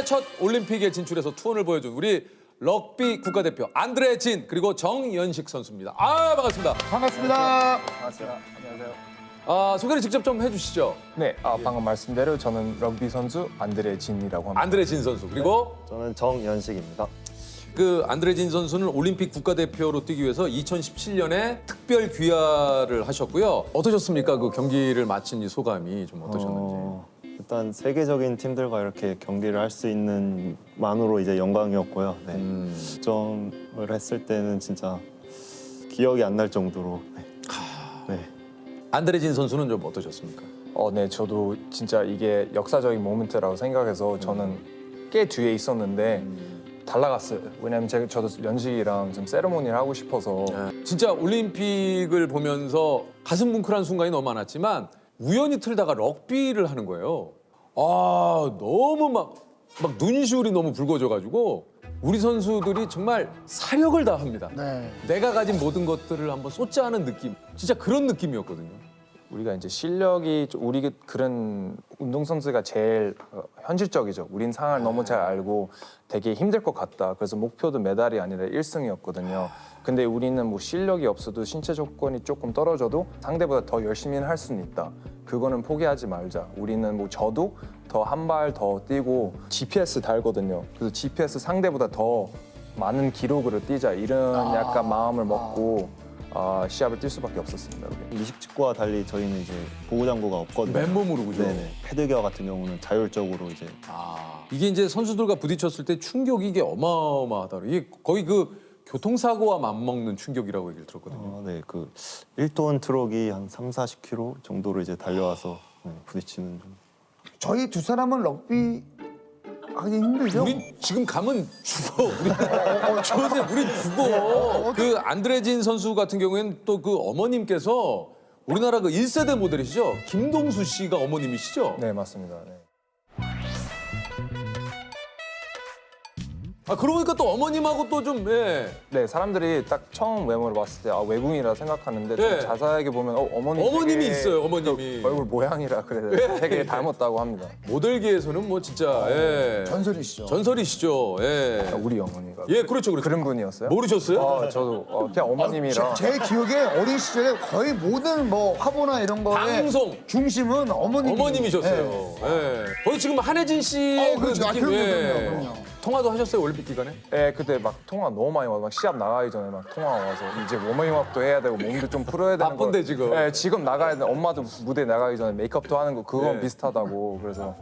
이번에 첫 올림픽에 진출해서 투혼을 보여준 우리 럭비 국가대표 안드레 진 그리고 정연식 선수입니다. 아 반갑습니다. 반갑습니다. 안녕하세요. 안녕하세요. 소개를 직접 좀 해주시죠. 네, 방금 말씀대로 저는 럭비 선수 안드레 진이라고 합니다. 안드레 진 선수 그리고 저는 정연식입니다. 그 안드레 진 선수는 올림픽 국가대표로 뛰기 위해서 2017년에 특별 귀화를 하셨고요. 어떠셨습니까? 그 경기를 마친 이 소감이 좀 어떠셨는지. 일단 세계적인 팀들과 이렇게 경기를 할 수 있는 만으로 이제 영광이었고요. 네. 점을 했을 때는 진짜 기억이 안 날 정도로. 네. 안드레 진 선수는 좀 어떠셨습니까? 네, 저도 진짜 이게 역사적인 모멘트라고 생각해서 저는 꽤 뒤에 있었는데 달라갔어요. 왜냐면 저도 연식이랑 좀 세레모니를 하고 싶어서. 진짜 올림픽을 보면서 가슴 뭉클한 순간이 너무 많았지만 우연히 틀다가 럭비를 하는 거예요. 너무 막 눈시울이 너무 붉어져가지고 우리 선수들이 정말 사력을 다합니다. 네. 내가 가진 모든 것들을 한번 쏟자 하는 느낌. 진짜 그런 느낌이었거든요. 우리가 이제 실력이 우리 그런 운동선수가 제일 현실적이죠. 우린 상황을 너무 잘 알고 되게 힘들 것 같다. 그래서 목표도 메달이 아니라 1승이었거든요. 근데 우리는 뭐 실력이 없어도 신체 조건이 조금 떨어져도 상대보다 더 열심히는 할 수는 있다. 그거는 포기하지 말자. 우리는 뭐 저도 더 한 발 더 뛰고 GPS 달거든요. 그래서 GPS 상대보다 더 많은 기록으로 뛰자. 이런 약간 마음을 먹고 시합을 뛸 수밖에 없었습니다. 우리. 이식 직구와 달리 저희는 이제 보호장구가 없거든요. 맨몸으로 그죠? 네네. 패드기어 같은 경우는 자율적으로 이제 이게 이제 선수들과 부딪혔을 때 충격이 이게 어마어마하다. 이게 거의 그 교통사고와 맞먹는 충격이라고 얘기를 들었거든요. 네, 그 1톤 트럭이 한 3, 40km 정도로 이제 달려와서 부딪히는 좀. 저희 두 사람은 럭비 하기 힘들죠? 우린 지금 가면 죽어. 조세, 우린 죽어. 그 안드레 진 선수 같은 경우에는 또 그 어머님께서 우리나라 그 1세대 모델이시죠? 김동수 씨가 어머님이시죠? 네, 맞습니다. 네. 그러고 보니까 또 어머님하고 또 좀, 네, 사람들이 딱 처음 외모를 봤을 때 외국인이라 생각하는데 좀 네. 자세하게 보면 어머님이 되게 있어요, 어머님이. 얼굴 모양이라 그래 되게 닮았다고 합니다. 모델계에서는 뭐 진짜, 전설이시죠. 전설이시죠. 우리 어머니가 예, 그렇죠, 그렇죠. 그런 분이었어요? 모르셨어요? 저도 그냥 어머님이라 제 기억에 어린 시절에 거의 모든 뭐 화보나 이런 거에 방송. 중심은 어머님이셨어요. 네. 거의 지금 한혜진 씨의 그 그렇죠. 느낌. 그럼요. 통화도 하셨어요, 올림픽 기간에? 네, 그때 막 통화 너무 많이 와서 막 시합 나가기 전에 막 통화 와서 이제 워밍업도 해야 되고 몸도 좀 풀어야 되는 바쁜데, 거. 지금. 네, 지금 나가야 돼. 엄마도 무대 나가기 전에 메이크업도 하는 거 그건 네. 비슷하다고. 그래서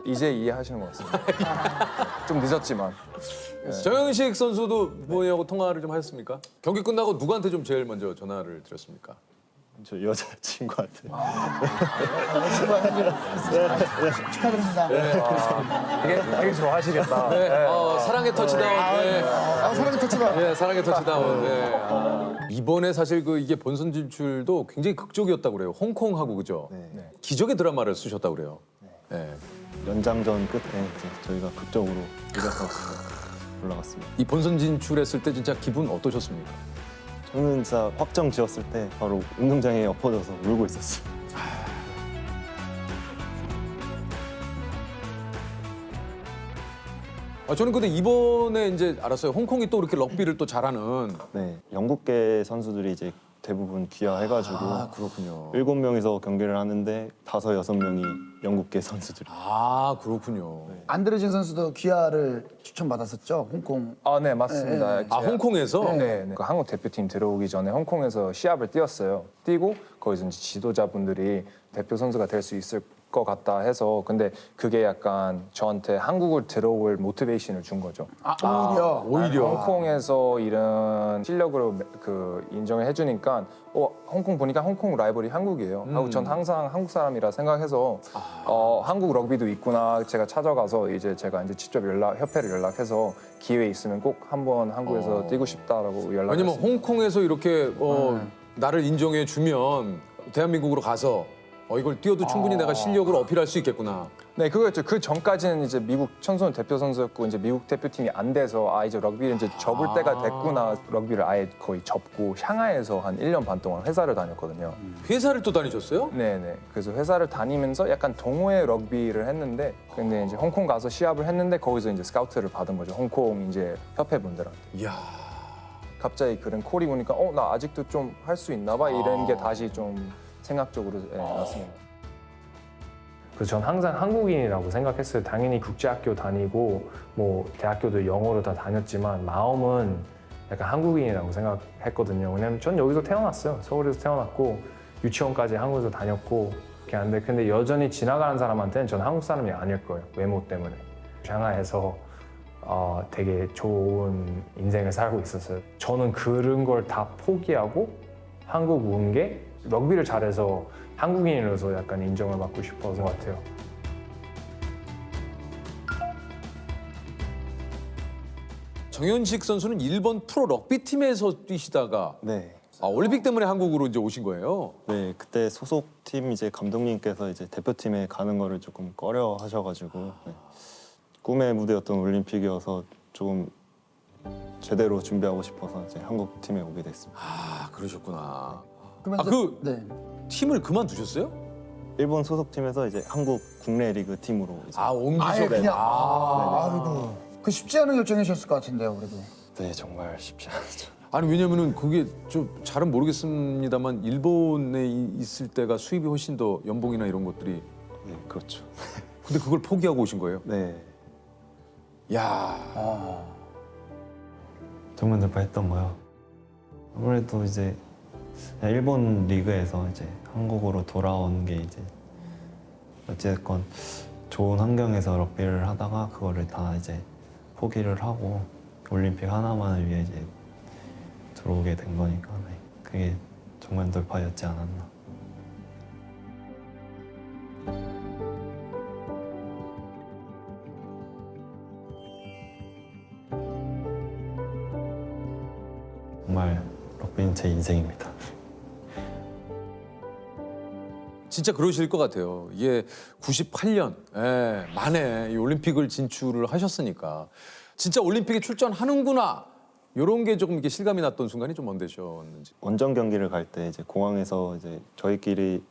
이제 이해하시는 것 같습니다. 좀 늦었지만. 정영식 선수도 부모님하고 통화를 좀 하셨습니까? 경기 끝나고 누구한테 좀 제일 먼저 전화를 드렸습니까? 저 여자친구한테. 축하드립니다. 되게 좋아하시겠다. 네, 사랑의 터치다운. 네. 사랑의 터치다. 네, 사랑의 터치다운. 네. 이번에 사실 그 이게 본선 진출도 굉장히 극적이었다고 그래요. 홍콩하고 그죠? 네. 기적의 드라마를 쓰셨다고 그래요. 네. 연장전 끝에 이제 저희가 극적으로 이겨서 올라갔습니다. 이 본선 진출했을 때 진짜 기분 어떠셨습니까? 저는 진짜 확정 지었을 때 바로 운동장에 엎어져서 울고 있었어요. 저는 근데 이번에 이제 알았어요. 홍콩이 또 이렇게 럭비를 또 잘하는. 네, 영국계 선수들이 이제 대부분 귀화해가지고 그렇군요. 7명이서 경기를 하는데 5, 6명이 영국계 선수들이. 그렇군요. 안드레진 선수도 귀화를 추천받았었죠. 홍콩. 네, 맞습니다. 홍콩에서? 네. 그 한국 대표팀 들어오기 전에 홍콩에서 시합을 뛰었어요. 뛰고 거기서 이제 지도자분들이 대표 선수가 될 수 있을 것 같다 해서 근데 그게 약간 저한테 한국을 들어올 모티베이션을 준 거죠. 오히려. 홍콩에서 이런 실력으로 그 인정을 해주니까 홍콩 보니까 홍콩 라이벌이 한국이에요. 하고 전 항상 한국 사람이라 생각해서 한국 럭비도 있구나. 제가 찾아가서 이제 제가 이제 직접 협회를 연락해서 기회 있으면 꼭 한번 한국에서 뛰고 싶다라고 왜냐면 연락했어요. 홍콩에서 이렇게 나를 인정해 주면 대한민국으로 가서 이걸 뛰어도 충분히 내가 실력을 어필할 수 있겠구나. 네, 그거였죠. 그 전까지는 이제 미국 청소년 대표 선수였고 이제 미국 대표팀이 안 돼서 이제 럭비를 이제 접을 때가 됐구나. 럭비를 아예 거의 접고 샹하이에서 한 1년 반 동안 회사를 다녔거든요. 회사를 또 다니셨어요? 네네. 그래서 회사를 다니면서 약간 동호회 럭비를 했는데 근데 이제 홍콩 가서 시합을 했는데 거기서 이제 스카우트를 받은 거죠. 홍콩 이제 협회 분들한테. 이야. 갑자기 그런 콜이 오니까 나 아직도 좀 할 수 있나 봐 이런 게 다시 좀 생각적으로 났습니다. 그래서 전 항상 한국인이라고 생각했어요. 당연히 국제학교 다니고 뭐 대학교도 영어로 다 다녔지만 마음은 약간 한국인이라고 생각했거든요. 왜냐면 전 여기서 태어났어요. 서울에서 태어났고 유치원까지 한국에서 다녔고 그렇게 하는데 근데 여전히 지나가는 사람한테는 전 한국 사람이 아닐 거예요. 외모 때문에. 샹하이에서 되게 좋은 인생을 살고 있었어요. 저는 그런 걸 다 포기하고 한국 온 게 럭비를 잘해서 한국인으로서 약간 인정을 받고 싶어서 같아요. 정현식 선수는 일본 프로 럭비 팀에서 뛰시다가 네. 올림픽 때문에 한국으로 이제 오신 거예요. 네, 그때 소속팀 이제 감독님께서 이제 대표팀에 가는 거를 조금 꺼려 하셔가지고 네. 꿈의 무대였던 올림픽이어서 조금 제대로 준비하고 싶어서 이제 한국 팀에 오게 됐습니다. 그러셨구나. 그러면 그 네. 팀을 그만두셨어요? 일본 소속팀에서 이제 한국 국내 리그 팀으로 이제 아예 옮기셨구나. 그냥 아이고 그 쉽지 않은 결정이셨을 것 같은데요, 그래도. 네, 정말 쉽지 않죠. 아니 왜냐면은 그게 좀 잘은 모르겠습니다만 일본에 있을 때가 수입이 훨씬 더 연봉이나 이런 것들이 네, 그렇죠. 근데 그걸 포기하고 오신 거예요? 네. 야. 정말 돌파했던 거요. 아무래도 이제 일본 리그에서 이제 한국으로 돌아온 게 이제 어쨌건 좋은 환경에서 럭비를 하다가 그거를 다 이제 포기를 하고 올림픽 하나만을 위해 이제 들어오게 된 거니까 네. 그게 정말 돌파였지 않았나. 정말 럭비는 제 인생입니다. 진짜 그러실 것 같아요. 이게 98년 만에 이 올림픽을 진출을 하셨으니까 진짜 올림픽에 출전하는구나 이런 게 조금 이렇게 실감이 났던 순간이 좀 언제셨는지. 원정 경기를 갈 때 이제 공항에서 이제 저희끼리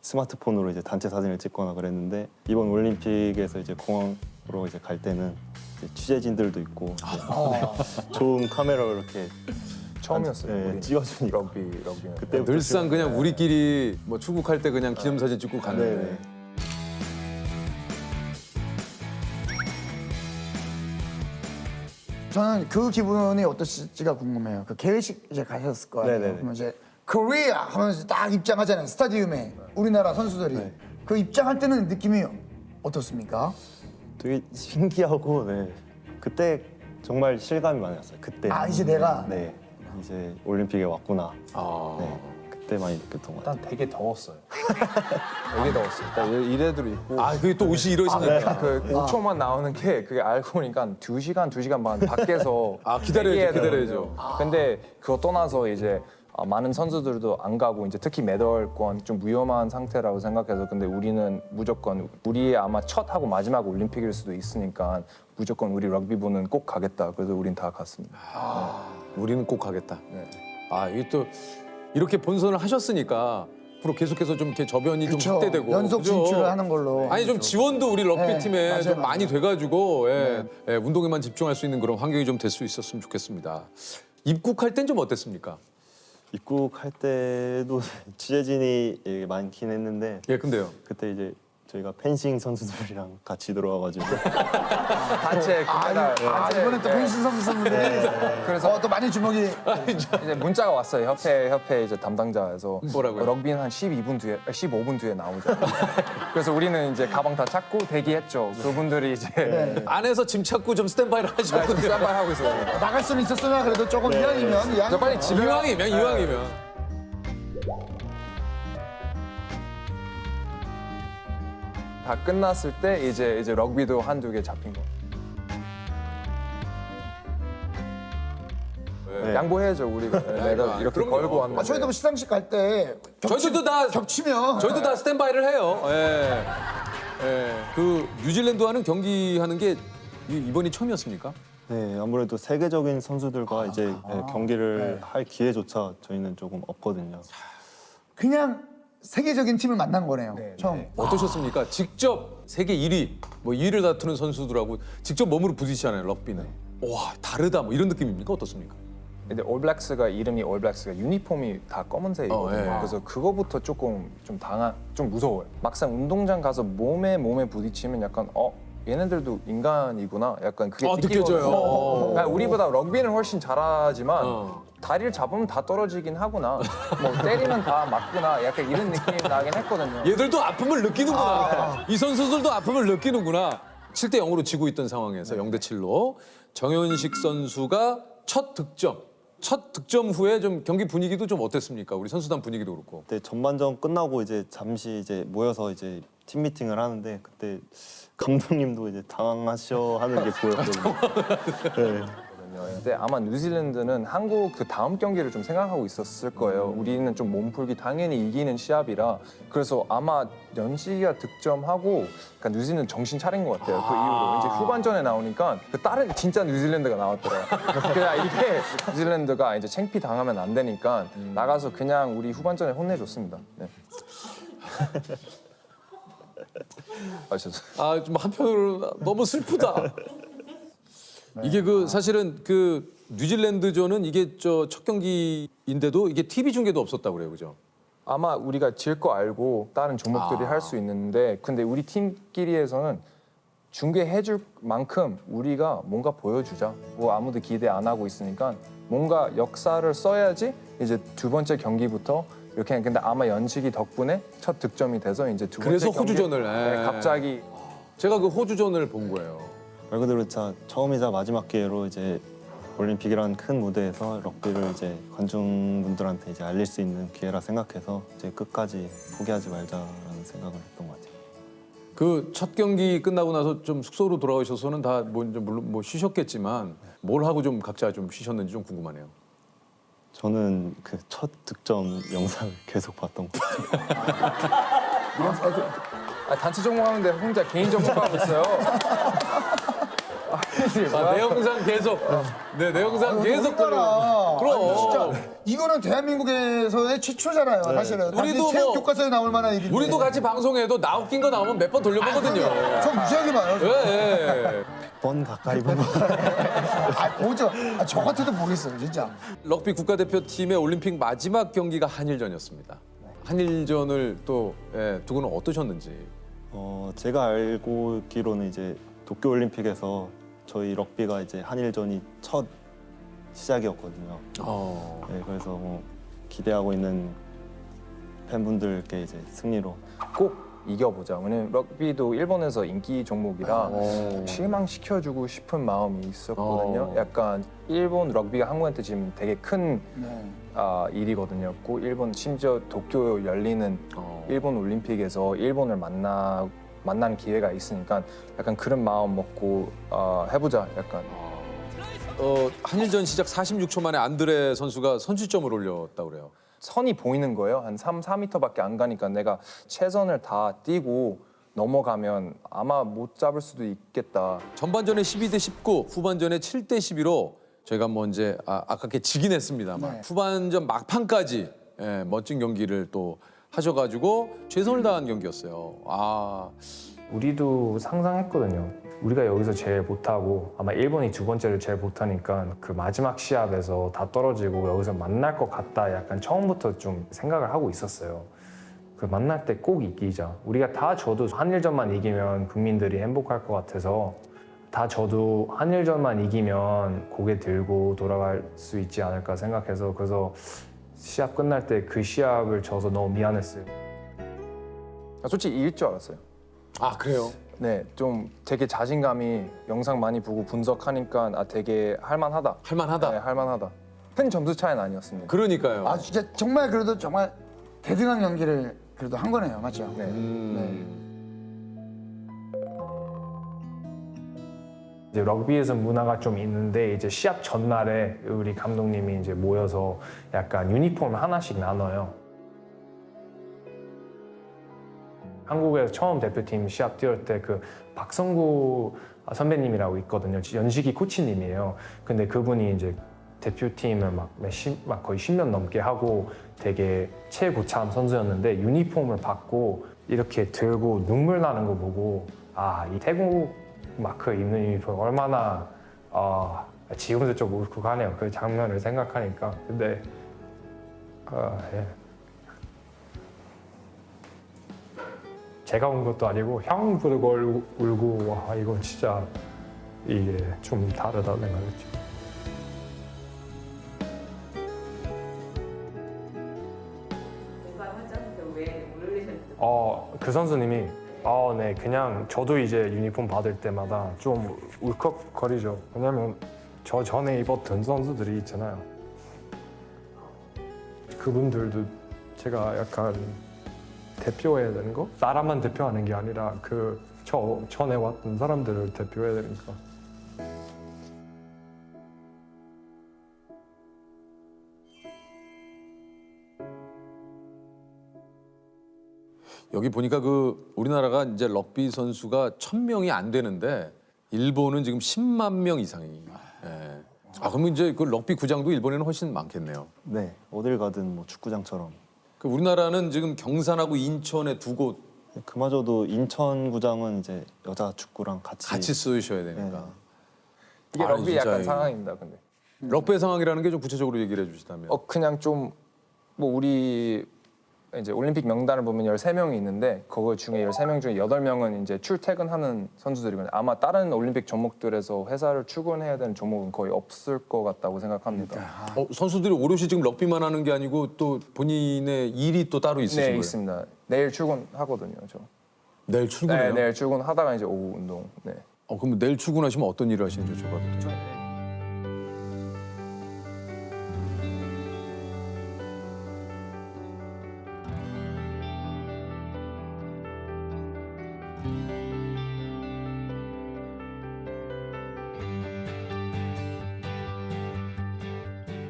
스마트폰으로 이제 단체 사진을 찍거나 그랬는데 이번 올림픽에서 이제 공항으로 이제 갈 때는 이제 취재진들도 있고 이제 좋은 카메라로 이렇게 처음이었어요. 네, 우리 찍어주니까 럭비는. 그때부터 늘상 그냥 우리끼리 뭐 출국할 때 그냥 기념사진 찍고 갔는데 네. 저는 그 기분이 어떠실지가 궁금해요. 그 개회식 이제 가셨을 거 아니에요. 네네네. 그러면 이제 코리아 하면서 딱 입장하잖아요. 스타디움에 우리나라 선수들이 네. 그 입장할 때는 느낌이 어떻습니까? 되게 신기하고 네. 그때 정말 실감이 많이 났어요. 그때 이제 내가 네 이제 올림픽에 왔구나. 아. 네. 그때 많이 느꼈던 것 같아요. 일단 되게 더웠어요. 되게 더웠어요. 일단 이래도 입고. 그게 또 옷이 이러시니까. 그 5초만 나오는 게 그게 알고 보니까 2시간 반 밖에서 기다려야죠, 대기해야 기다려야죠. 되거든요. 근데 그거 떠나서 이제 많은 선수들도 안 가고 이제 특히 메달권 좀 위험한 상태라고 생각해서 근데 우리는 무조건 우리의 아마 첫 하고 마지막 올림픽일 수도 있으니까 무조건 우리 럭비부는 꼭 가겠다. 그래서 우린 다 갔습니다. 우리는 꼭 가겠다. 네. 이게 또 이렇게 본선을 하셨으니까 앞으로 계속해서 좀 이렇게 저변이 좀 그쵸. 확대되고 연속 그죠? 진출을 하는 걸로. 아니 좀 지원도 우리 럭비 네, 팀에 맞아요, 좀 맞아요. 많이 돼가지고 운동에만 집중할 수 있는 그런 환경이 좀 될 수 있었으면 좋겠습니다. 입국할 땐 좀 어땠습니까? 입국할 때도 취재진이 많긴 했는데 예, 근데요. 그때 이제 저희가 펜싱 선수들이랑 같이 들어와가지고 단체 금메달. 이번에 또 펜싱 선수 선수들이 그래서 또 많이 주목이 이제 문자가 왔어요. 협회 이제 담당자에서 뭐라고요? 럭비는 한 15분 뒤에 나오죠. 그래서 우리는 이제 가방 다 찾고 대기했죠. 그분들이 이제 안에서 짐 찾고 좀 스탠바이를 하셨거든요. 쌈발 하고 있어요. 나갈 수는 있었으나 그래도 조금 이왕이면 저 빨리 집에 이왕이면. 다 끝났을 때 이제 럭비도 한두 개 잡힌 거. 네. 양보해야죠 우리가. 내가 이렇게 그럼요. 걸고 왔는데. 저희도 뭐 시상식 갈 때 저희도 다 겹치면 저희도 다 스탠바이를 해요. 예. 예. 그 뉴질랜드와는 경기하는 게 이번이 처음이었습니까? 네, 아무래도 세계적인 선수들과 이제 경기를 할 기회조차 저희는 조금 없거든요. 그냥 세계적인 팀을 만난 거네요. 처음. 어떠셨습니까? 직접 세계 1위, 뭐 2위를 다투는 선수들하고 직접 몸으로 부딪히잖아요, 럭비는. 와, 다르다, 뭐 이런 느낌입니까? 어떻습니까? 근데 올블랙스가 이름이 올블랙스가 유니폼이 다 검은색이거든요. 예. 그래서 그거부터 조금 좀 무서워요. 막상 운동장 가서 몸에 부딪히면 약간 얘네들도 인간이구나. 약간 그게 느껴져요. 그러니까 우리보다 럭비는 훨씬 잘하지만 어. 다리를 잡으면 다 떨어지긴 하구나. 뭐 때리면 다 맞구나. 약간 이런 느낌이 나긴 했거든요. 얘들도 아픔을 느끼는구나. 이 선수들도 아픔을 느끼는구나. 7대 0으로 지고 있던 상황에서 0대 7로 정현식 선수가 첫 득점 후에 좀 경기 분위기도 좀 어땠습니까? 우리 선수단 분위기도 그렇고. 그때 전반전 끝나고 이제 잠시 이제 모여서 이제 팀 미팅을 하는데 그때 감독님도 이제 당황하셔 하는 게 보였거든요. 네. 근데 아마 뉴질랜드는 한국 그 다음 경기를 좀 생각하고 있었을 거예요. 우리는 좀 몸풀기 당연히 이기는 시합이라 그래서 아마 연식이가 득점하고 그러니까 뉴질랜드 정신 차린 것 같아요. 그 이후로 이제 후반전에 나오니까 그 다른 진짜 뉴질랜드가 나왔더라고요. 그냥 이게 뉴질랜드가 이제 창피 당하면 안 되니까 나가서 그냥 우리 후반전에 혼내줬습니다. 네. 아, 좀 한편으로 너무 슬프다. 이게 그 사실은 그 뉴질랜드전은 이게 저 첫 경기인데도 이게 TV 중계도 없었다고 그래요, 그죠? 아마 우리가 질 거 알고 다른 종목들이 할 수 있는데 근데 우리 팀끼리에서는 중계해줄 만큼 우리가 뭔가 보여주자. 뭐 아무도 기대 안 하고 있으니까 뭔가 역사를 써야지 이제 두 번째 경기부터 이렇게 근데 아마 연식이 덕분에 첫 득점이 돼서 이제 두 번째 그래서 경기 호주전을, 네, 갑자기 제가 그 호주전을 본 거예요. 말 그대로 진짜 처음이자 마지막 기회로 이제 올림픽이라는 큰 무대에서 럭비를 이제 관중분들한테 이제 알릴 수 있는 기회라 생각해서 이제 끝까지 포기하지 말자라는 생각을 했던 것 같아요. 그 첫 경기 끝나고 나서 좀 숙소로 돌아오셔서는 다 뭐 물론 뭐 쉬셨겠지만 뭘 하고 좀 각자 좀 쉬셨는지 좀 궁금하네요. 저는 그 첫 득점 영상을 계속 봤던 것 같아요. 단체 종목하는데 혼자 개인 종목하고 있어요. 내 영상 계속. 네, 내 영상 계속 그러니까. 그럼. 아니, 진짜 이거는 대한민국에서의 최초잖아요. 사실은. 우리도 체육 뭐- 교과서에 나올 만한 일인데. 우리도 같이 방송해도 나 웃긴 거 나오면 몇 번 돌려보거든요. 저 무지하게 봐요. 예. 100번 가까이 본 것 보죠. 저 같아도 보겠어요, 진짜. 럭비 국가대표팀의 올림픽 마지막 경기가 한일전이었습니다. 한일전을 또 두고는 어떠셨는지. 제가 알고 있기로는 이제 도쿄올림픽에서 저희 럭비가 이제 한일전이 첫 시작이었거든요. 네, 그래서 뭐 기대하고 있는 팬분들께 이제 승리로 꼭 이겨보자. 왜냐면 럭비도 일본에서 인기 종목이라 실망시켜주고 싶은 마음이 있었거든요. 약간 일본 럭비가 한국한테 지금 되게 큰 네. 일이거든요. 꼭 일본 심지어 도쿄 열리는 일본 올림픽에서 일본을 만난 기회가 있으니까 약간 그런 마음 먹고 해보자. 약간 한일전 시작 46초 만에 안드레 선수가 선취점을 올렸다고 그래요. 선이 보이는 거예요. 한 4m밖에 안 가니까 내가 최선을 다 뛰고 넘어가면 아마 못 잡을 수도 있겠다. 전반전에 12대 19, 후반전에 7대 12로 저희가 뭐 이제 아깝게 지긴 했습니다만 네. 후반전 막판까지 멋진 경기를 또 하셔가지고 최선을 다한 경기였어요. 우리도 상상했거든요. 우리가 여기서 제일 못하고 아마 일본이 두 번째를 제일 못하니까 그 마지막 시합에서 다 떨어지고 여기서 만날 것 같다 약간 처음부터 좀 생각을 하고 있었어요. 그 만날 때 꼭 이기자. 우리가 다 져도 한일전만 이기면 국민들이 행복할 것 같아서 다 져도 한일전만 이기면 고개 들고 돌아갈 수 있지 않을까 생각해서 그래서 시합 끝날 때 그 시합을 져서 너무 미안했어요. 솔직히 이길 줄 알았어요. 그래요? 네, 좀 되게 자신감이 영상 많이 보고 분석하니까 되게 할만하다. 할만하다. 네, 할만하다. 큰 점수 차이는 아니었습니다. 그러니까요. 진짜 정말 그래도 정말 대등한 경기를 그래도 한 거네요, 맞죠? 네. 이제 럭비에서 문화가 좀 있는데 이제 시합 전날에 우리 감독님이 이제 모여서 약간 유니폼 하나씩 나눠요. 한국에서 처음 대표팀 시합 뛰을 때 그 박성구 선배님이라고 있거든요. 연식이 코치님이에요. 근데 그분이 이제 대표팀을 막 거의 10년 넘게 하고 되게 최고참 선수였는데 유니폼을 받고 이렇게 들고 눈물 나는 거 보고 아, 이 태국 마크 입는 유니폼 얼마나 지금도 좀 울컥하네요. 그 장면을 생각하니까. 근데 예. 제가 온 것도 아니고 형 부르고 울고 와 이거 진짜 이게 좀 다르다 생각했죠. 그 선수님이 네 그냥 저도 이제 유니폼 받을 때마다 좀 울컥거리죠. 왜냐면 저 전에 입었던 선수들이 있잖아요. 그분들도 제가 약간 대표해야 되는 거? 나라만 대표하는 게 아니라 저 전에 왔던 사람들을 대표해야 되니까. 여기 보니까 그 우리나라가 이제 럭비 선수가 1,000명이 안 되는데 일본은 지금 10만 명 이상이. 예. 그러면 이제 그 럭비 구장도 일본에는 훨씬 많겠네요. 네, 어딜 가든 뭐 축구장처럼. 그 우리나라는 지금 경산하고 인천에 두 곳 그마저도 인천구장은 이제 여자 축구랑 같이 쓰셔야 되니까. 이게 아니, 럭비 진짜 약간 이- 상황입니다. 근데 럭비의 상황이라는 게 좀 구체적으로 얘기를 해주시다면. 그냥 좀 뭐 우리 이제 올림픽 명단을 보면 13명이 있는데 그거 중에 13명 중에 8명은 이제 출퇴근하는 선수들이거든요. 아마 다른 올림픽 종목들에서 회사를 출근해야 되는 종목은 거의 없을 것 같다고 생각합니다. 선수들이 오롯이 지금 럭비만 하는 게 아니고 또 본인의 일이 또 따로 있으신 네, 거예요? 있습니다. 내일 출근하거든요, 저. 내일 출근해요? 네, 내일 출근하다가 이제 오후 운동. 네. 그럼 내일 출근하시면 어떤 일을 하시는지 여쭤봐도.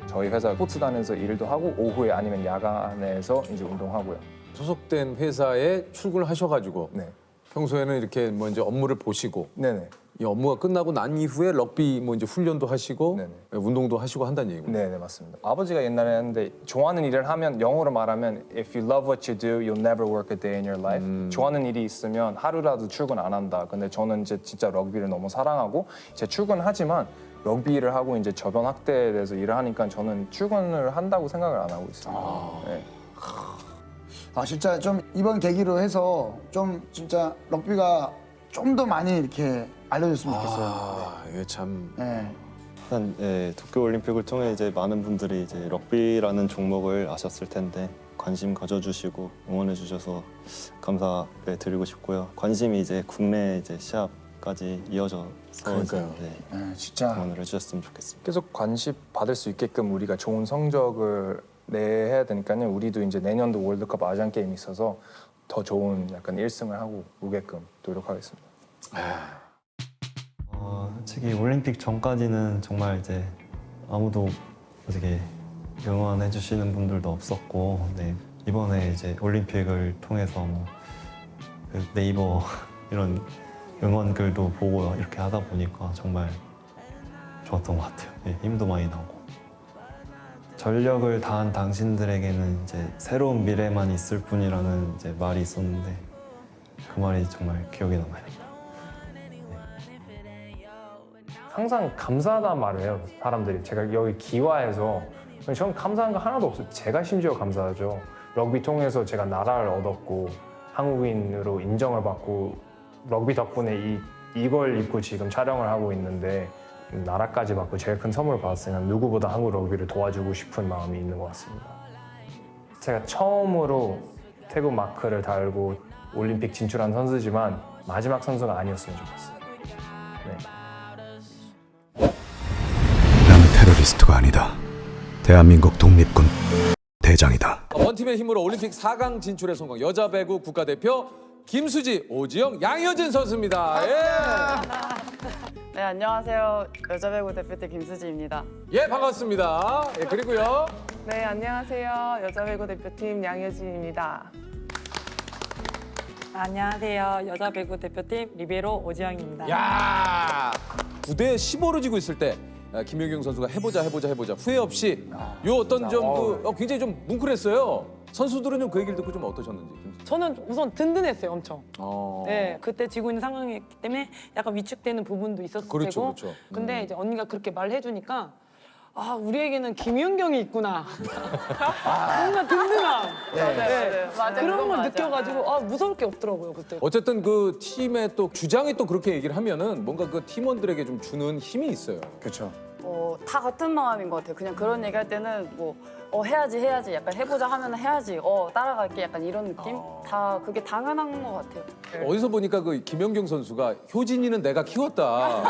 저희 회사 스포츠단에서 일도 하고 오후에 아니면 야간에서 이제 운동하고요. 소속된 회사에 출근을 하셔가지고 네. 평소에는 이렇게 뭐 이제 업무를 보시고 네네. 이 업무가 끝나고 난 이후에 럭비 뭐 이제 훈련도 하시고 네네. 운동도 하시고 한다는 얘기군요. 네네 맞습니다. 아버지가 옛날에 했는데 좋아하는 일을 하면 영어로 말하면 If you love what you do, you'll never work a day in your life. 좋아하는 일이 있으면 하루라도 출근 안 한다. 근데 저는 이제 진짜 럭비를 너무 사랑하고 이제 출근하지만 럭비를 하고 이제 저변 확대에 대해서 일을 하니까 저는 출근을 한다고 생각을 안 하고 있습니다. 네. 진짜 좀 이번 계기로 해서 좀 진짜 럭비가 좀 더 많이 이렇게 알려줬으면 좋겠어요. 이게 참 네. 일단 도쿄올림픽을 통해 이제 많은 분들이 이제 럭비라는 종목을 아셨을 텐데 관심 가져주시고 응원해 주셔서 감사를 드리고 싶고요. 관심이 이제 국내 이제 시합까지 이어져서 그러니까요. 네, 진짜 응원을 해주셨으면 좋겠습니다. 계속 관심 받을 수 있게끔 우리가 좋은 성적을 내야 되니까요. 우리도 이제 내년도 월드컵 아시안 게임이 있어서 더 좋은 약간 1승을 하고 오게끔 노력하겠습니다. 솔직히 올림픽 전까지는 정말 이제 아무도 어떻게 응원해 주시는 분들도 없었고, 네, 이번에 이제 올림픽을 통해서 그 네이버 이런 응원 글도 보고 이렇게 하다 보니까 정말 좋았던 것 같아요. 네, 힘도 많이 나고. 전력을 다한 당신들에게는 이제 새로운 미래만 있을 뿐이라는 이제 말이 있었는데 그 말이 정말 기억에 남아요. 항상 감사하다는 말을 해요, 사람들이. 제가 여기 기와해서 저는 감사한 거 하나도 없어요. 제가 심지어 감사하죠. 럭비 통해서 제가 나라를 얻었고 한국인으로 인정을 받고 럭비 덕분에 이걸 입고 지금 촬영을 하고 있는데 나라까지 받고 제일 큰 선물을 받았으니까 누구보다 한국 럭비를 도와주고 싶은 마음이 있는 것 같습니다. 제가 처음으로 태국 마크를 달고 올림픽 진출한 선수지만 마지막 선수가 아니었으면 좋겠어요. 네. 나는 테러리스트가 아니다. 대한민국 독립군 대장이다. 원팀의 힘으로 올림픽 4강 진출에 성공. 여자 배구 국가대표 김수지, 오지영, 양효진 선수입니다. 네, 안녕하세요. 여자배구 대표팀 김수지입니다. 예, 반갑습니다. 예, 그리고요. 네, 안녕하세요. 여자배구 대표팀 양효진입니다. 안녕하세요. 여자배구 대표팀 리베로 오지영입니다. 야, 9대 15로 지고 있을 때 김연경 선수가 해보자 후회 없이 요 어떤 좀 굉장히 좀 뭉클했어요. 선수들은 좀 그 얘기를 듣고 좀 어떠셨는지. 저는 우선 든든했어요, 엄청. 어. 네, 그때 지고 있는 상황이기 때문에 약간 위축되는 부분도 있었을 그렇죠, 테고. 그렇죠. 근데 이제 언니가 그렇게 말해주니까 아, 우리에게는 김연경이 있구나. 뭔가 든든함. 맞아요. 그런 그건 걸 맞아. 느껴가지고 아, 무서울 게 없더라고요, 그때. 어쨌든 그 팀의 또 주장이 또 그렇게 얘기를 하면은 뭔가 그 팀원들에게 좀 주는 힘이 있어요. 그렇죠. 다 같은 마음인 것 같아요. 그냥 그런 얘기할 때는 뭐 해야지 약간 해보자 하면 해야지 따라갈게 약간 이런 느낌? 다 그게 당연한 것 같아요. 어디서 보니까 그 김연경 선수가 효진이는 내가 키웠다.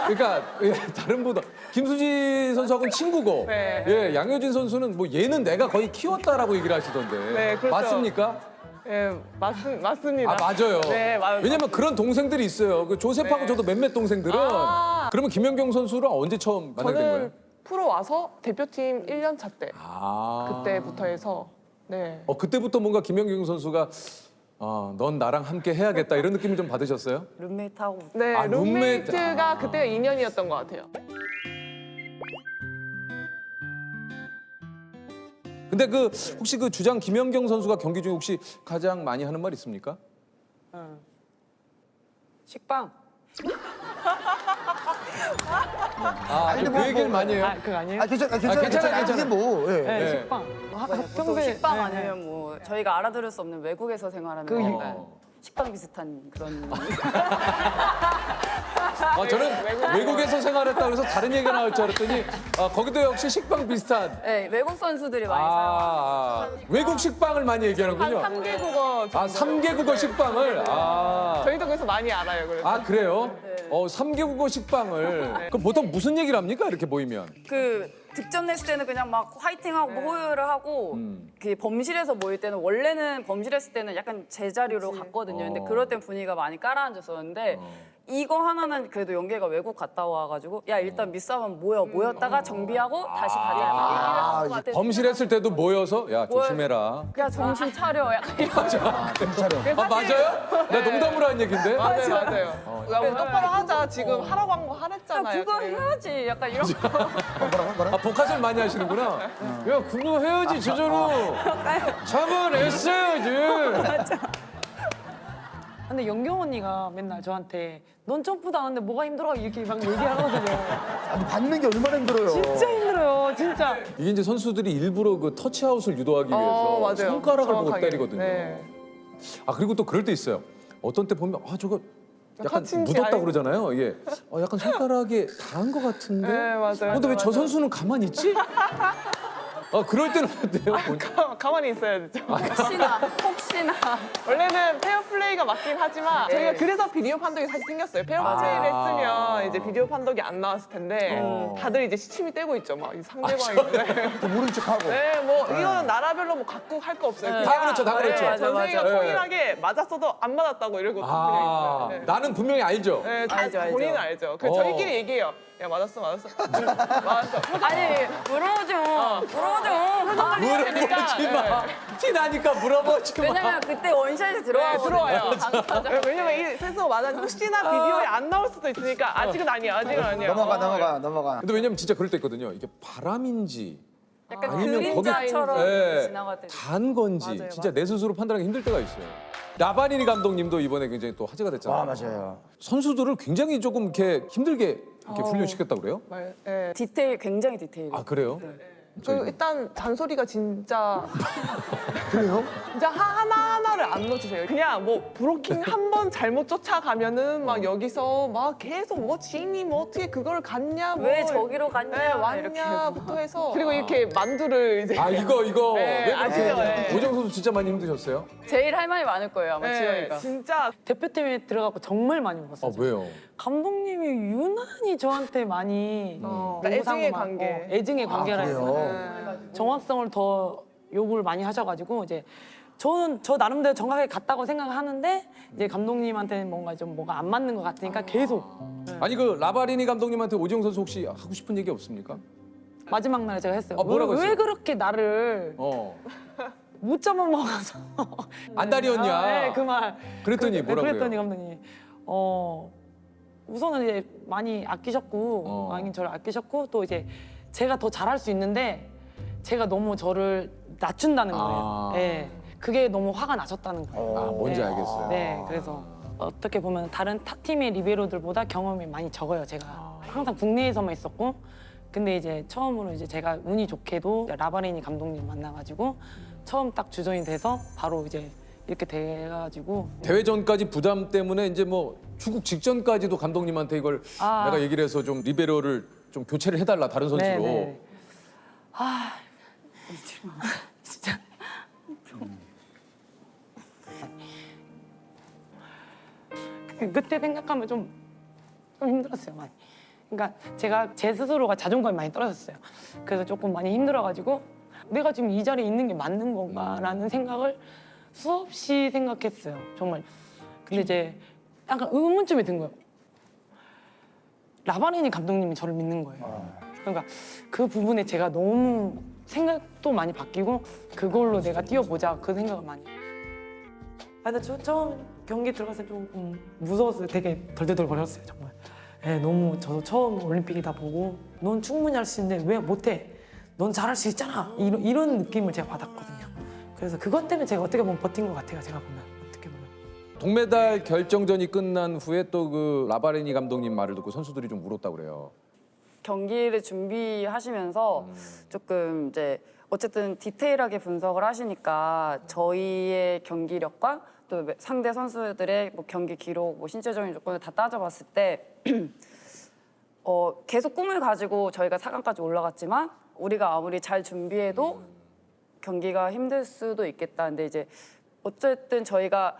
그러니까 예, 다른 보다 김수지 선수하고는 친구고 네. 예, 양효진 선수는 뭐 얘는 내가 거의 키웠다라고 얘기를 하시던데 네, 그렇죠. 맞습니까? 예, 맞습니다. 아 맞아요. 네, 왜냐면 그런 동생들이 있어요. 그 조셉하고 네. 저도 몇몇 동생들은 그러면 김연경 선수랑 언제 처음 만나게 된 거예요? 저는 프로 와서 대표팀 1년 차 때 아 그때부터 해서 네. 그때부터 뭔가 김연경 선수가 넌 나랑 함께 해야겠다 이런 느낌을 좀 받으셨어요? 룸메이트하고 네, 아, 룸메이트. 룸메이트가 그때가 2년이었던 것 같아요. 근데 그 혹시 그 주장 김연경 선수가 경기 중에 혹시 가장 많이 하는 말 있습니까? 식빵. 아니, 그 뭐, 얘기를 뭐, 많이 해요. 그거 아니에요? 괜찮아요. 이게 뭐, 예. 네, 네. 식빵. 보통 평소에 식빵 네, 아니면 뭐 저희가 알아들을 수 없는 외국에서 생활하는 그 약간 식빵 비슷한 그런 저는 외국에서 생활했다 그래서 다른 얘기가 나올 줄 알았더니 거기도 역시 식빵 비슷한. 네, 외국 선수들이 많이 사용하는 외국 식빵을 많이 얘기하는군요. 한 3개 국어 정도. 3개 국어 식빵을. 저희도 그래서 많이 알아요. 그래서. 그래요? 3개 국어 식빵을. 그럼 보통 무슨 얘기를 합니까? 이렇게 모이면. 그 득점 냈을 때는 그냥 막 화이팅하고 뭐 호요를 하고 그 범실에서 모일 때는 원래는 범실했을 때는 약간 제자리로 갔거든요. 근데 그럴 땐 분위기가 많이 깔아앉았었는데 이거 하나는 그래도 연계가 외국 갔다 와가지고 야 일단 미싸움은 모였다가 정비하고 다시 가자 막 얘기를 한 것 같아요. 범실했을 때도 모여서 야 조심해라. 야 정신 차려 약간 이런 맞아요? 나 농담으로 한 얘긴데. 맞아요. 야, 우리 똑바로 하자. 지금 하라고 한 거 하랬잖아요. 그거 해야지 약간 이런 뭐라고? 복화설 많이 하시는구나. 야 그거 해야지 제대로. 잡아냈어야지. 근데 연경 언니가 맨날 저한테 넌 점프도 안 하는데 뭐가 힘들어? 이렇게 막 얘기하거든요. 아니, 받는 게 얼마나 힘들어요. 진짜 힘들어요, 진짜. 이게 이제 선수들이 일부러 그 터치아웃을 유도하기 위해서 맞아요. 손가락을 보고 정확하게. 때리거든요. 네. 그리고 또 그럴 때 있어요. 어떤 때 보면 저거 약간 터치인지 묻었다 알고. 그러잖아요. 이게 약간 손가락에 닿은 것 같은데. 네, 맞아요. 근데 왜 저 맞아요. 선수는 가만히 있지? 그럴 때는 어때요? 가만히 있어야죠. 혹시나 원래는 페어플레이가 맞긴 하지만 저희가 그래서 비디오 판독이 사실 생겼어요. 페어플레이를 했으면 이제 비디오 판독이 안 나왔을 텐데 다들 이제 시침이 떼고 있죠. 막 이 상대방이. 모른 척하고. 네, 뭐 이거는 나라별로 뭐 각국 할 거 없어요. 다 그렇죠, 다 그렇죠. 맞아, 전생이가 맞아. 통일하게 맞았어도 안 맞았다고 이러고 그냥 있어요. 네. 나는 분명히 알죠. 네, 알죠, 알죠. 본인은 알죠. 그래서 저희끼리 얘기해요. 야 맞았어. 맞았어. 아니 물어보지 마. 물어보지 마. 티 나니까 물어보지 마. 왜냐면 그때 원샷이 들어와요. 들어와요. 왜냐면 이 센서가 맞았는데 혹시나 비디오에 안 나올 수도 있으니까 아직은 아니야. 넘어가. 근데 왜냐면 진짜 그럴 때 있거든요. 이게 바람인지 약간 아니면 그림자처럼 예, 지나갈 때. 단 건지 진짜 내 스스로 판단하기 힘들 때가 있어요. 라바니니 감독님도 이번에 굉장히 또 화제가 됐잖아요. 맞아요. 선수들을 굉장히 조금 이렇게 힘들게 이렇게 훈련시켰다고 그래요? 네. 디테일 굉장히 디테일. 그래요? 그 일단 잔소리가 진짜 그래요? 진짜 하나하나를 안 놓치세요. 그냥 뭐 브로킹 한 번 잘못 쫓아가면은 막 여기서 막 계속 뭐 지인이 뭐 어떻게 그걸 갔냐 뭐 왜 저기로 갔냐 네, 이렇게. 왔냐부터 해서 그리고 이렇게 만두를 이제 이거 네, 왜 아시죠? 그렇게 네. 오정 선수 진짜 많이 힘드셨어요? 제일 할 말이 많을 거예요 아마 네, 지영이가. 진짜 대표팀에 들어가고 정말 많이 먹었어요. 왜요? 감독님이 유난히 저한테 많이 그러니까 농구상도 애증의 많고 관계. 애증의 관계라 해서 그래요? 정확성을 더 욕을 많이 하셔가지고 이제 저는 저 나름대로 정확하게 갔다고 생각하는데 이제 감독님한테는 뭔가 좀 뭐가 안 맞는 것 같으니까 계속 아니 그 라바리니 감독님한테 오지영 선수 혹시 하고 싶은 얘기 없습니까? 마지막 날에 제가 했어요. 뭐라고 왜 했어요? 그렇게 나를 못 잡아먹어서 안달이었냐? 네, 그 말. 그랬더니 뭐라고요? 그랬더니 감독님 우선은 이제 많이 아끼셨고 많이 저를 아끼셨고 또 이제 제가 더 잘할 수 있는데 제가 너무 저를 낮춘다는 거예요. 네, 그게 너무 화가 나셨다는 거예요. 아, 뭔지 네. 알겠어요. 네, 그래서 어떻게 보면 다른 타 팀의 리베로들보다 경험이 많이 적어요. 제가 항상 국내에서만 있었고, 근데 이제 처음으로 이제 제가 운이 좋게도 라바리니 감독님 만나가지고 처음 딱 주전이 돼서 바로 이제 이렇게 돼가지고 대회 전까지 부담 때문에 이제 뭐 출국 직전까지도 감독님한테 이걸 내가 얘기를 해서 좀 리베로를 좀 교체를 해달라 다른 선수로. 네네. 진짜 그때 생각하면 좀 힘들었어요, 많이. 그러니까 제가 제 스스로가 자존감이 많이 떨어졌어요. 그래서 조금 많이 힘들어가지고 내가 지금 이 자리에 있는 게 맞는 건가라는 생각을 수없이 생각했어요, 정말. 근데 이제 약간 의문점이 든 거예요. 라바리니 감독님이 저를 믿는 거예요. 그러니까 그 부분에 제가 너무 생각도 많이 바뀌고 그걸로 내가 뛰어보자 그 생각을 많이. 근데 저 처음 경기 들어갔을 때 조금 무서웠어요. 되게 덜덜덜 거렸어요, 정말. 네, 너무 저도 처음 올림픽이다 보고 넌 충분히 할 수 있는데 왜 못해? 넌 잘할 수 있잖아. 이런 느낌을 제가 받았거든요. 그래서 그것 때문에 제가 어떻게 보면 버틴 것 같아요. 제가 보면 어떻게 보면. 동메달 결정전이 끝난 후에 또 그 라바리니 감독님 말을 듣고 선수들이 좀 울었다고 그래요. 경기를 준비하시면서 조금 이제 어쨌든 디테일하게 분석을 하시니까 저희의 경기력과 또 상대 선수들의 뭐 경기 기록, 뭐 신체적인 조건을 다 따져봤을 때 계속 꿈을 가지고 저희가 4강까지 올라갔지만 우리가 아무리 잘 준비해도 경기가 힘들 수도 있겠다. 근데 이제 어쨌든 저희가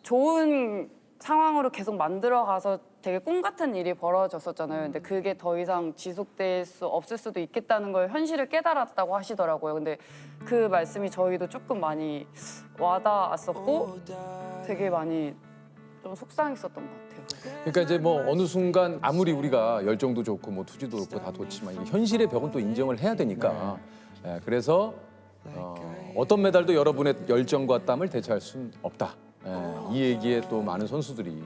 좋은 상황으로 계속 만들어가서 되게 꿈 같은 일이 벌어졌었잖아요. 근데 그게 더 이상 지속될 수 없을 수도 있겠다는 걸 현실을 깨달았다고 하시더라고요. 근데 그 말씀이 저희도 조금 많이 와닿았었고 되게 많이 좀 속상했었던 것 같아요. 그러니까 이제 뭐 어느 순간 아무리 우리가 열정도 좋고 뭐 투지도 좋고 다 좋지만 이 현실의 벽은 또 인정을 해야 되니까. 예, 그래서 어떤 메달도 여러분의 열정과 땀을 대체할 수는 없다. 이 얘기에 또 많은 선수들이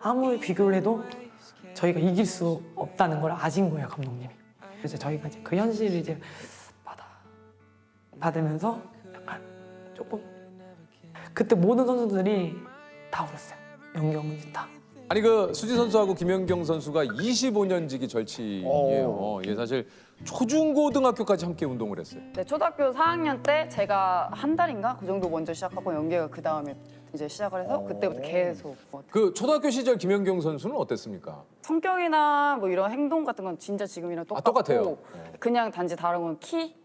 아무리 비교를 해도 저희가 이길 수 없다는 걸 아신 거예요, 감독님이. 그래서 저희가 이제 그 현실을 이제 받으면서 약간 조금 그때 모든 선수들이 다 울었어요. 연기 어머니 다. 아니 그 수지 선수하고 김연경 선수가 25년지기 절친이에요. 예, 사실 초중고등학교까지 함께 운동을 했어요. 네, 초등학교 4학년 때 제가 한 달인가 그 정도 먼저 시작하고 연계가 그 다음에 이제 시작을 해서 그때부터 계속. 그 초등학교 시절 김연경 선수는 어땠습니까? 성격이나 뭐 이런 행동 같은 건 진짜 지금이랑 똑같고 똑같아요. 그냥 단지 다른 건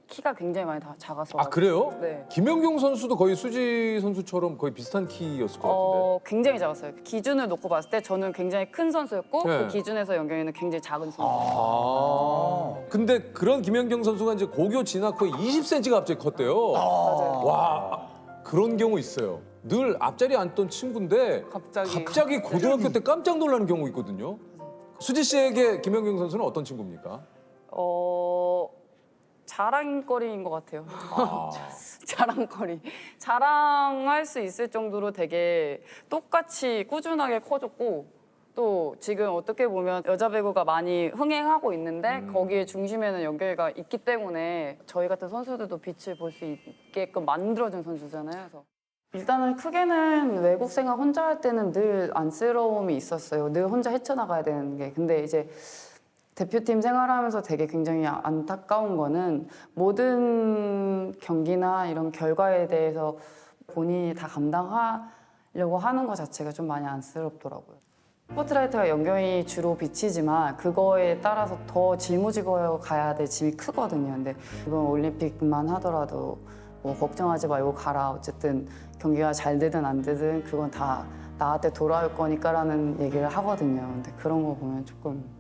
키가 굉장히 많이 작아서. 아 그래요? 네. 김연경 선수도 거의 수지 선수처럼 거의 비슷한 키였을 것 같은데. 굉장히 작았어요. 기준을 놓고 봤을 때 저는 굉장히 큰 선수였고 네. 그 기준에서 연경이는 굉장히 작은 선수. 근데 그런 김연경 선수가 이제 고교 진학 후에 20cm가 갑자기 컸대요. 맞아요. 와 그런 경우 있어요. 늘 앞자리에 앉던 친구인데 갑자기 고등학교 때 깜짝 놀라는 경우 있거든요. 수지 씨에게 김연경 선수는 어떤 친구입니까? 자랑거리인 것 같아요. 자랑거리. 자랑할 수 있을 정도로 되게 똑같이 꾸준하게 커졌고 또 지금 어떻게 보면 여자 배구가 많이 흥행하고 있는데 거기에 중심에는 연결가 있기 때문에 저희 같은 선수들도 빛을 볼 수 있게끔 만들어준 선수잖아요. 그래서 일단은 크게는 외국 생활 혼자 할 때는 늘 안쓰러움이 있었어요. 늘 혼자 헤쳐나가야 되는 게. 근데 이제 대표팀 생활하면서 되게 굉장히 안타까운 거는 모든 경기나 이런 결과에 대해서 본인이 다 감당하려고 하는 것 자체가 좀 많이 안쓰럽더라고요. 스포트라이트가 연경이 주로 비치지만 그거에 따라서 더 짊어지고 가야 될 짐이 크거든요. 근데 이번 올림픽만 하더라도 뭐 걱정하지 말고 가라. 어쨌든 경기가 잘 되든 안 되든 그건 다 나한테 돌아올 거니까라는 얘기를 하거든요. 근데 그런 거 보면 조금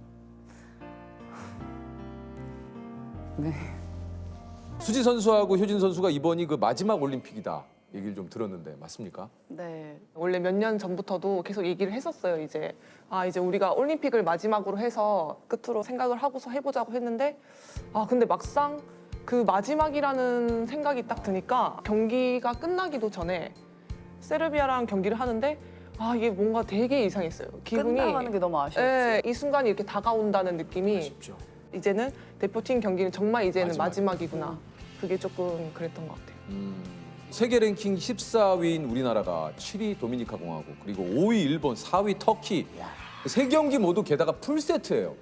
네. 수지 선수하고 효진 선수가 이번이 그 마지막 올림픽이다 얘기를 좀 들었는데 맞습니까? 네. 원래 몇 년 전부터도 계속 얘기를 했었어요. 이제 우리가 올림픽을 마지막으로 해서 끝으로 생각을 하고서 해보자고 했는데 근데 막상 그 마지막이라는 생각이 딱 드니까 경기가 끝나기도 전에 세르비아랑 경기를 하는데 이게 뭔가 되게 이상했어요. 기분이 끝나가는 게 너무 아쉬웠지. 네, 이 순간이 이렇게 다가온다는 느낌이 아쉽죠. 이제는 대표팀 경기는 정말 이제는 마지막. 마지막이구나. 그게 조금 그랬던 것 같아요. 세계 랭킹 14위인 우리나라가 7위 도미니카 공화국 그리고 5위 일본, 4위 터키 세 경기 모두 게다가 풀 세트예요.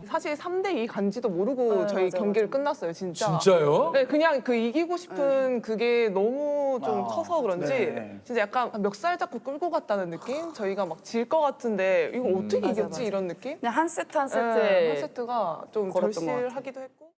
사실 3대2 간지도 모르고 네, 저희 맞아, 경기를 맞아. 끝났어요, 진짜. 진짜요? 네, 그냥 그 이기고 싶은 그게 너무 좀 커서 그런지 네. 진짜 약간 멱살 잡고 끌고 갔다는 느낌? 저희가 막 질 것 같은데 이거 어떻게 맞아, 이겼지? 맞아. 이런 느낌? 그냥 한 세트 한 네, 세트에 한 세트가 좀 걸었던 것 같아요. 절실하기도 했고